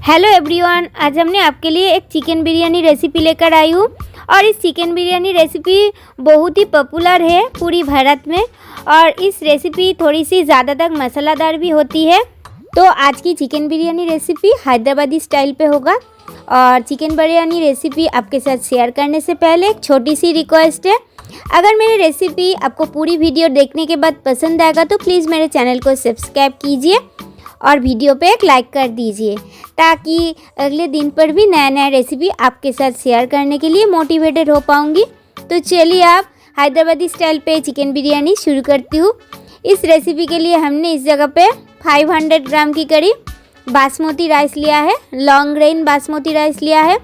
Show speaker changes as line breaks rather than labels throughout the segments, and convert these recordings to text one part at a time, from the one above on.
Hello everyone, आज हमने आपके लिए एक चिकन बिरयानी रेसिपी लेकर आई हूँ। और इस चिकन बिरयानी रेसिपी बहुत ही पॉपुलर है पूरी भारत में। और इस रेसिपी थोड़ी सी ज़्यादातर मसालादार भी होती है। तो आज की chicken biryani recipe Hyderabadi style पे होगा। और चिकन बिरयानी रेसिपी आपके साथ शेयर करने से पहले एक छोटी सी रिक्वेस्ट है, अगर मेरी रेसिपी आपको पूरी वीडियो देखने के बाद पसंद आएगा तो प्लीज़ मेरे चैनल को सब्सक्राइब कीजिए और वीडियो पे एक लाइक कर दीजिए, ताकि अगले दिन पर भी नया नया रेसिपी आपके साथ शेयर करने के लिए मोटिवेटेड हो पाऊँगी। तो चलिए आप हैदराबादी स्टाइल पे चिकन बिरयानी शुरू करती हूँ। इस रेसिपी के लिए हमने इस जगह पे 500 ग्राम की करीब बासमती राइस लिया है, लॉन्ग ग्रेन बासमती राइस लिया है।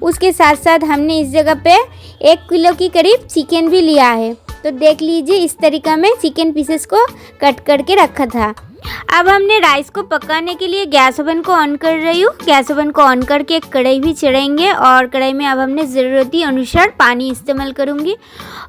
उसके साथ साथ हमने इस जगह पे 1 किलो की करीब चिकन भी लिया है। तो देख लीजिए, इस तरीक़ा में चिकन पीसेस को कट करके रखा था। अब हमने राइस को पकाने के लिए गैस ओवन को ऑन कर रही हूँ। गैस ओवन को ऑन करके एक कढ़ाई भी चढ़ाएंगे और कढ़ाई में अब हमने ज़रूरती अनुसार पानी इस्तेमाल करूँगी।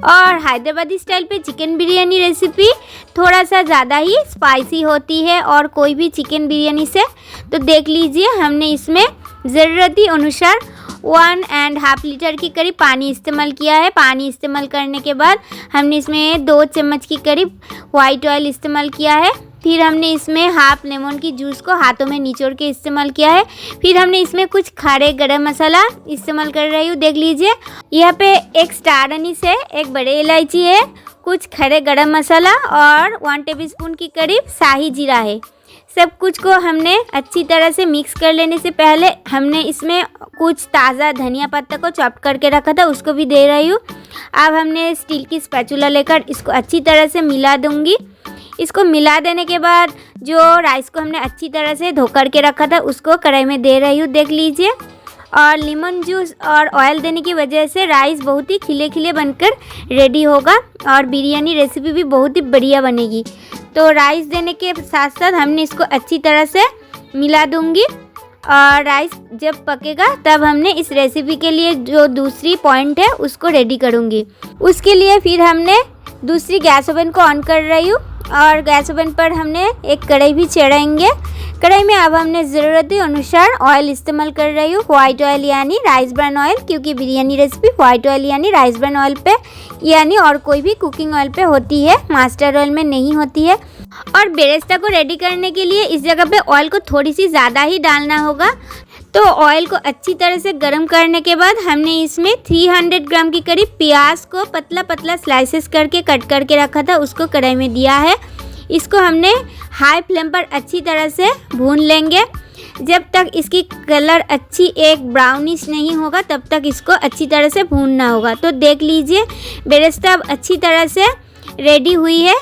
और हैदराबादी स्टाइल पे चिकन बिरयानी रेसिपी थोड़ा सा ज़्यादा ही स्पाइसी होती है और कोई भी चिकन बिरयानी से। तो देख लीजिए, हमने इसमें ज़रूरती अनुसार 1.5 लीटर की करीब पानी इस्तेमाल किया है। पानी इस्तेमाल करने के बाद हमने इसमें 2 चम्मच की करीब वाइट ऑयल इस्तेमाल किया है। फिर हमने इसमें हाफ लेमन की जूस को हाथों में निचोड़ के इस्तेमाल किया है। फिर हमने इसमें कुछ खड़े गरम मसाला इस्तेमाल कर रही हूँ। देख लीजिए, यहाँ पे एक स्टार अनीस है, एक बड़े इलायची है, कुछ खड़े गरम मसाला और 1 टेबलस्पून की करीब शाही जीरा है। सब कुछ को हमने अच्छी तरह से मिक्स कर लेने से पहले हमने इसमें कुछ ताज़ा धनिया पत्ता को चॉप करके रखा था, उसको भी दे रही हूँ। अब हमने स्टील की स्पैचुला लेकर इसको अच्छी तरह से मिला दूँगी। इसको मिला देने के बाद जो राइस को हमने अच्छी तरह से धो कर के रखा था उसको कढ़ाई में दे रही हूँ। देख लीजिए, और लेमन जूस और ऑयल देने की वजह से राइस बहुत ही खिले खिले बनकर रेडी होगा और बिरयानी रेसिपी भी बहुत ही बढ़िया बनेगी। तो राइस देने के साथ साथ हमने इसको अच्छी तरह से मिला दूँगी। और राइस जब पकेगा तब हमने इस रेसिपी के लिए जो दूसरी पॉइंट है उसको रेडी करूँगी। उसके लिए फिर हमने दूसरी गैस ओवन को ऑन कर रही हूँ और गैस ओवन पर हमने एक कढ़ाई भी चढ़ाएंगे। कढ़ाई में अब हमने ज़रूरत अनुसार ऑयल इस्तेमाल कर रही हूँ, वाइट ऑयल यानी राइस ब्रान ऑयल, क्योंकि बिरयानी रेसिपी वाइट ऑयल यानी राइस ब्रान ऑयल पे यानी और कोई भी कुकिंग ऑयल पे होती है, मास्टर्ड ऑयल में नहीं होती है। और बेरेस्ता को रेडी करने के लिए इस जगह पे ऑयल को थोड़ी सी ज़्यादा ही डालना होगा। तो ऑयल को अच्छी तरह से गर्म करने के बाद हमने इसमें 300 ग्राम की करीब प्याज को पतला पतला स्लाइसेस करके कट करके रखा था, उसको कढ़ाई में दिया है। इसको हमने हाई फ्लेम पर अच्छी तरह से भून लेंगे। जब तक इसकी कलर अच्छी एक ब्राउनिश नहीं होगा तब तक इसको अच्छी तरह से भूनना होगा। तो देख लीजिए, बेरेस्ता अब अच्छी तरह से रेडी हुई है।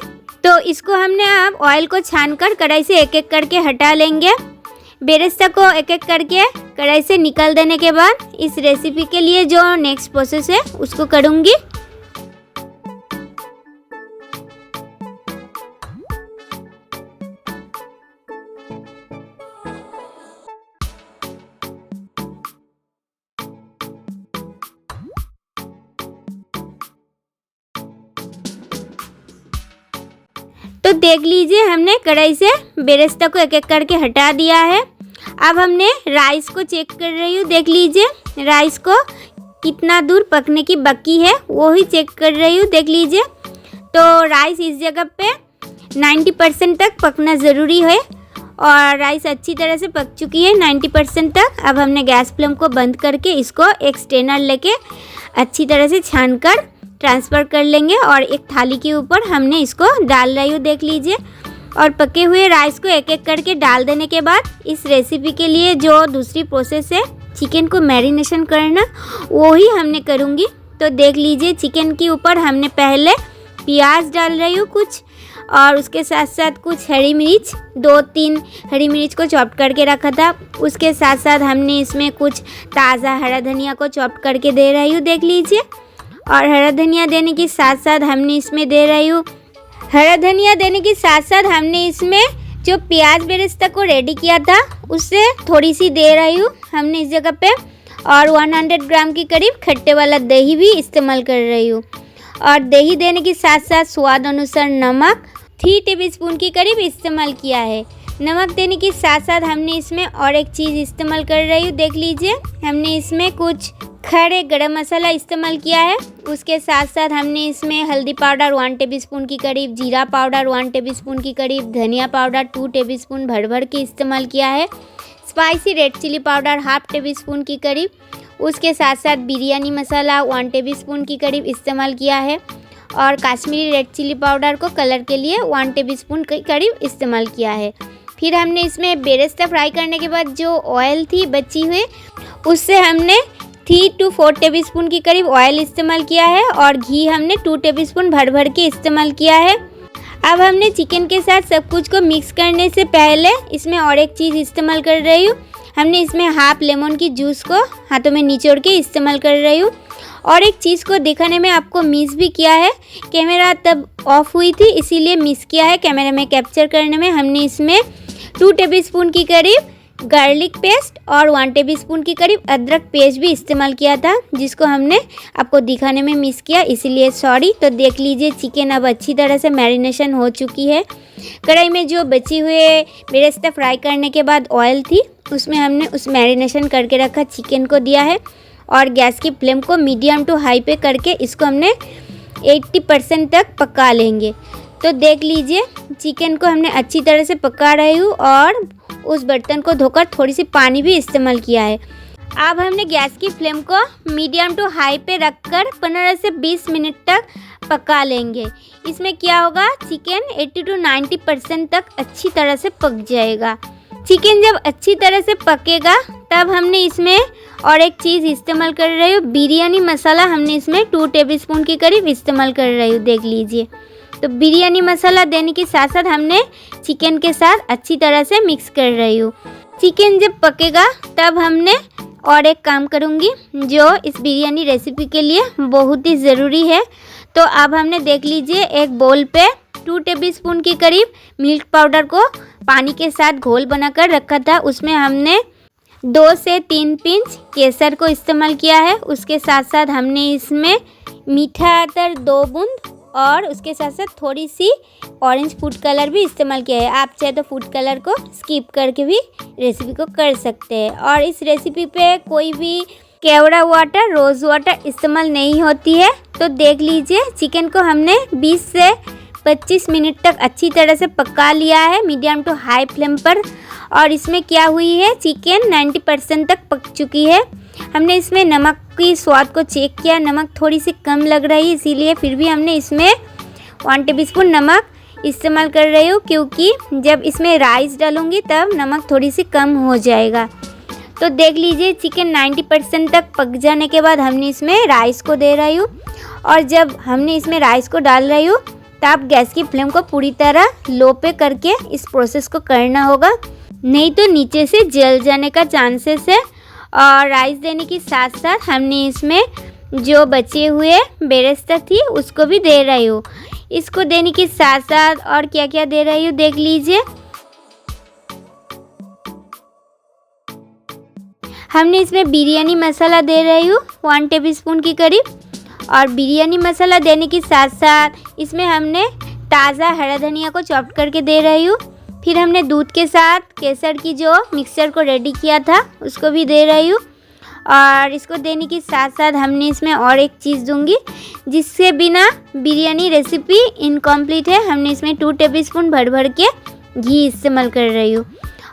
तो इसको हमने अब ऑयल को छानकर कढ़ाई से एक एक करके हटा लेंगे। बेरेस्ता को एक एक करके कढ़ाई से निकाल देने के बाद इस रेसिपी के लिए जो नेक्स्ट प्रोसेस है उसको करूँगी। तो देख लीजिए, हमने कढ़ाई से बेरेस्ता को एक एक करके हटा दिया है। अब हमने राइस को चेक कर रही हूँ। देख लीजिए, राइस को कितना दूर पकने की बाकी है वो ही चेक कर रही हूँ। देख लीजिए, तो राइस इस जगह पे 90% तक पकना ज़रूरी है और राइस अच्छी तरह से पक चुकी है 90% तक। अब हमने गैस फ्लेम को बंद करके इसको एक स्ट्रेनर लेके अच्छी तरह से छानकर ट्रांसफ़र कर लेंगे और एक थाली के ऊपर हमने इसको डाल रही हूँ। देख लीजिए, और पके हुए राइस को एक एक करके डाल देने के बाद इस रेसिपी के लिए जो दूसरी प्रोसेस है चिकन को मैरिनेशन करना, वो ही हमने करूँगी। तो देख लीजिए, चिकन के ऊपर हमने पहले प्याज डाल रही हूँ कुछ, और उसके साथ साथ कुछ हरी मिर्च, 2-3 हरी मिर्च को चॉप करके रखा था। उसके साथ साथ हमने इसमें कुछ ताज़ा हरा धनिया को चॉप करके दे रही हूँ। देख लीजिए, और हरा धनिया देने के साथ साथ हमने इसमें दे रही हूँ, हरा धनिया देने के साथ साथ हमने इसमें जो प्याज बेरेस्ता को रेडी किया था उससे थोड़ी सी दे रही हूँ हमने इस जगह पे। और 100 ग्राम की करीब खट्टे वाला दही भी इस्तेमाल कर रही हूँ। और दही देने के साथ साथ स्वाद अनुसार नमक 3 टेबलस्पून की करीब इस्तेमाल किया है। नमक देने के साथ साथ हमने इसमें और एक चीज़ इस्तेमाल कर रही हूँ, देख लीजिए। हमने इसमें कुछ खड़े गरम मसाला इस्तेमाल किया है। उसके साथ साथ हमने इसमें हल्दी पाउडर 1 टेबलस्पून के करीब, जीरा पाउडर 1 टेबलस्पून के करीब, धनिया पाउडर 2 टेबलस्पून भर के इस्तेमाल किया है। Spicy red chilli powder 1/2 tablespoon के करीब, उसके साथ साथ बिरयानी मसाला 1 टेबलस्पून के करीब इस्तेमाल किया है। और कश्मीरी रेड चिली पाउडर को कलर के लिए 1 टेबलस्पून के करीब इस्तेमाल किया है। फिर हमने इसमें बेरेस्ता फ्राई करने के बाद जो ऑयल थी बची हुई, उससे हमने 3 to 4 टेबलस्पून के करीब ऑयल इस्तेमाल किया है। और घी हमने 2 टेबलस्पून भर के इस्तेमाल किया है। अब हमने चिकन के साथ सब कुछ को मिक्स करने से पहले इसमें और एक चीज़ इस्तेमाल कर रही हूँ। हमने इसमें हाफ लेमन की जूस को हाथों में निचोड़ के इस्तेमाल कर रही हूँ। और एक चीज़ को दिखाने में आपको मिस भी किया है, कैमरा तब ऑफ हुई थी इसीलिए मिस किया है कैमरा में कैप्चर करने में। हमने इसमें 2 टेबलस्पून के करीब गार्लिक पेस्ट और 1 टेबलस्पून के करीब अदरक पेस्ट भी इस्तेमाल किया था, जिसको हमने आपको दिखाने में मिस किया, इसीलिए सॉरी। तो देख लीजिए चिकन अब अच्छी तरह से मैरिनेशन हो चुकी है। कढ़ाई में जो बची हुए बेरेस्ता फ्राई करने के बाद ऑयल थी, उसमें हमने उस मैरिनेशन करके रखा चिकन को दिया है। और गैस की फ्लेम को मीडियम टू हाई पे करके इसको हमने 80% तक पका लेंगे। तो देख लीजिए चिकन को हमने अच्छी तरह से पका रही हूँ और उस बर्तन को धोकर थोड़ी सी पानी भी इस्तेमाल किया है। अब हमने गैस की फ्लेम को मीडियम टू हाई पे रखकर 15 से 20 मिनट तक पका लेंगे। इसमें क्या होगा, चिकन 80 to 90% तक अच्छी तरह से पक जाएगा। चिकन जब अच्छी तरह से पकेगा तब हमने इसमें और एक चीज़ इस्तेमाल कर रही हूँ, बिरयानी मसाला हमने इसमें 2 टेबलस्पून के करीब इस्तेमाल कर रही हूँ, देख लीजिए। तो बिरयानी मसाला देने के साथ साथ हमने चिकन के साथ अच्छी तरह से मिक्स कर रही हूँ। चिकन जब पकेगा तब हमने और एक काम करूँगी जो इस बिरयानी रेसिपी के लिए बहुत ही ज़रूरी है। तो अब हमने देख लीजिए एक बोल पे 2 टेबलस्पून के करीब मिल्क पाउडर को पानी के साथ घोल बनाकर रखा था, उसमें हमने 2 से 3 पिंच केसर को इस्तेमाल किया है। उसके साथ साथ हमने इसमें मीठा अतर 2 बूंद और उसके साथ साथ थोड़ी सी ऑरेंज फूड कलर भी इस्तेमाल किया है। आप चाहे तो फूड कलर को स्किप करके भी रेसिपी को कर सकते हैं। और इस रेसिपी पे कोई भी केवड़ा वाटर, रोज़ वाटर इस्तेमाल नहीं होती है। तो देख लीजिए चिकन को हमने 20 से 25 मिनट तक अच्छी तरह से पका लिया है मीडियम टू हाई फ्लेम पर। और इसमें क्या हुई है, चिकन 90% तक पक चुकी है। हमने इसमें नमक की स्वाद को चेक किया, नमक थोड़ी सी कम लग रही है, इसीलिए फिर भी हमने इसमें 1 टेबलस्पून नमक इस्तेमाल कर रही हूँ, क्योंकि जब इसमें राइस डालूँगी तब नमक थोड़ी सी कम हो जाएगा। तो देख लीजिए चिकन 90% तक पक जाने के बाद हमने इसमें राइस को दे रही हूँ। और जब हमने इसमें राइस को डाल रही हूँ तब गैस की फ्लेम को पूरी तरह लो पे करके इस प्रोसेस को करना होगा, नहीं तो नीचे से जल जाने का चांसेस है। और राइस देने के साथ साथ हमने इसमें जो बचे हुए बेरेस्ता थी उसको भी दे रही हूँ। इसको देने के साथ साथ और क्या क्या दे रही हूँ देख लीजिए। हमने इसमें बिरयानी मसाला दे रही हूँ 1 टेबलस्पून के करीब। और बिरयानी मसाला देने के साथ साथ इसमें हमने ताज़ा हरा धनिया को चॉप करके दे रही हूँ। फिर हमने दूध के साथ केसर की जो मिक्सचर को रेडी किया था उसको भी दे रही हूँ। और इसको देने के साथ साथ हमने इसमें और एक चीज़ दूंगी जिससे बिना बिरयानी रेसिपी इनकम्प्लीट है। हमने इसमें 2 टेबलस्पून भर के घी इस्तेमाल कर रही हूँ।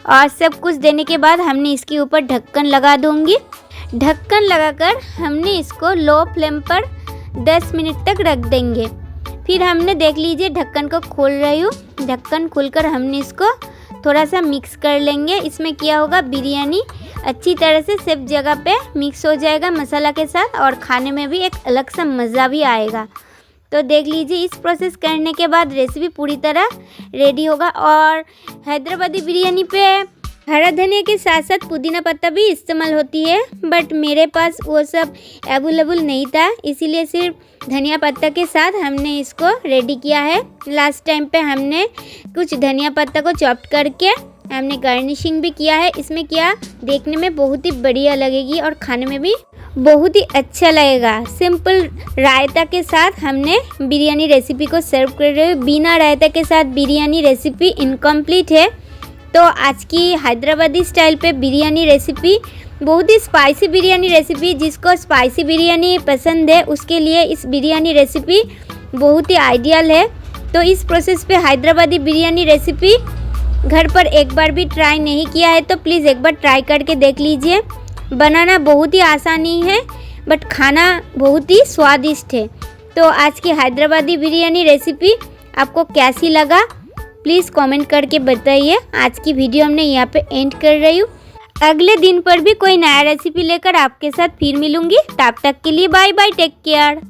और सब कुछ देने के बाद हमने इसके ऊपर ढक्कन लगा दूंगी। ढक्कन लगाकर हमने इसको लो फ्लेम पर 10 मिनट तक रख देंगे। फिर हमने देख लीजिए ढक्कन को खोल रही हूँ। ढक्कन खोलकर हमने इसको थोड़ा सा मिक्स कर लेंगे। इसमें क्या होगा, बिरयानी अच्छी तरह से सब जगह पे मिक्स हो जाएगा मसाला के साथ और खाने में भी एक अलग सा मज़ा भी आएगा। तो देख लीजिए इस प्रोसेस करने के बाद रेसिपी पूरी तरह रेडी होगा। और हैदराबादी बिरयानी पे हरा धनिया के साथ साथ पुदीना पत्ता भी इस्तेमाल होती है, बट मेरे पास वो सब अवेलेबल नहीं था, इसीलिए सिर्फ धनिया पत्ता के साथ हमने इसको रेडी किया है। लास्ट टाइम पे हमने कुछ धनिया पत्ता को चॉप करके हमने गार्निशिंग भी किया है। इसमें क्या देखने में बहुत ही बढ़िया लगेगी और खाने में भी बहुत ही अच्छा लगेगा। सिंपल रायता के साथ हमने बिरयानी रेसिपी को सर्व कर रहे हो। बिना रायता के साथ बिरयानी रेसिपी इनकम्प्लीट है। तो आज की हैदराबादी स्टाइल पे बिरयानी रेसिपी बहुत ही स्पाइसी बिरयानी रेसिपी, जिसको स्पाइसी बिरयानी पसंद है उसके लिए इस बिरयानी रेसिपी बहुत ही आइडियल है। तो इस प्रोसेस पे हैदराबादी बिरयानी रेसिपी घर पर एक बार भी ट्राई नहीं किया है तो प्लीज़ एक बार ट्राई करके देख लीजिए। बनाना बहुत ही आसानी है बट खाना बहुत ही स्वादिष्ट है। तो आज की हैदराबादी बिरयानी रेसिपी आपको कैसी लगा प्लीज़ कमेंट करके बताइए। आज की वीडियो हमने यहाँ पे एंड कर रही हूँ। अगले दिन पर भी कोई नया रेसिपी लेकर आपके साथ फिर मिलूँगी। तब तक के लिए बाय बाय, टेक केयर।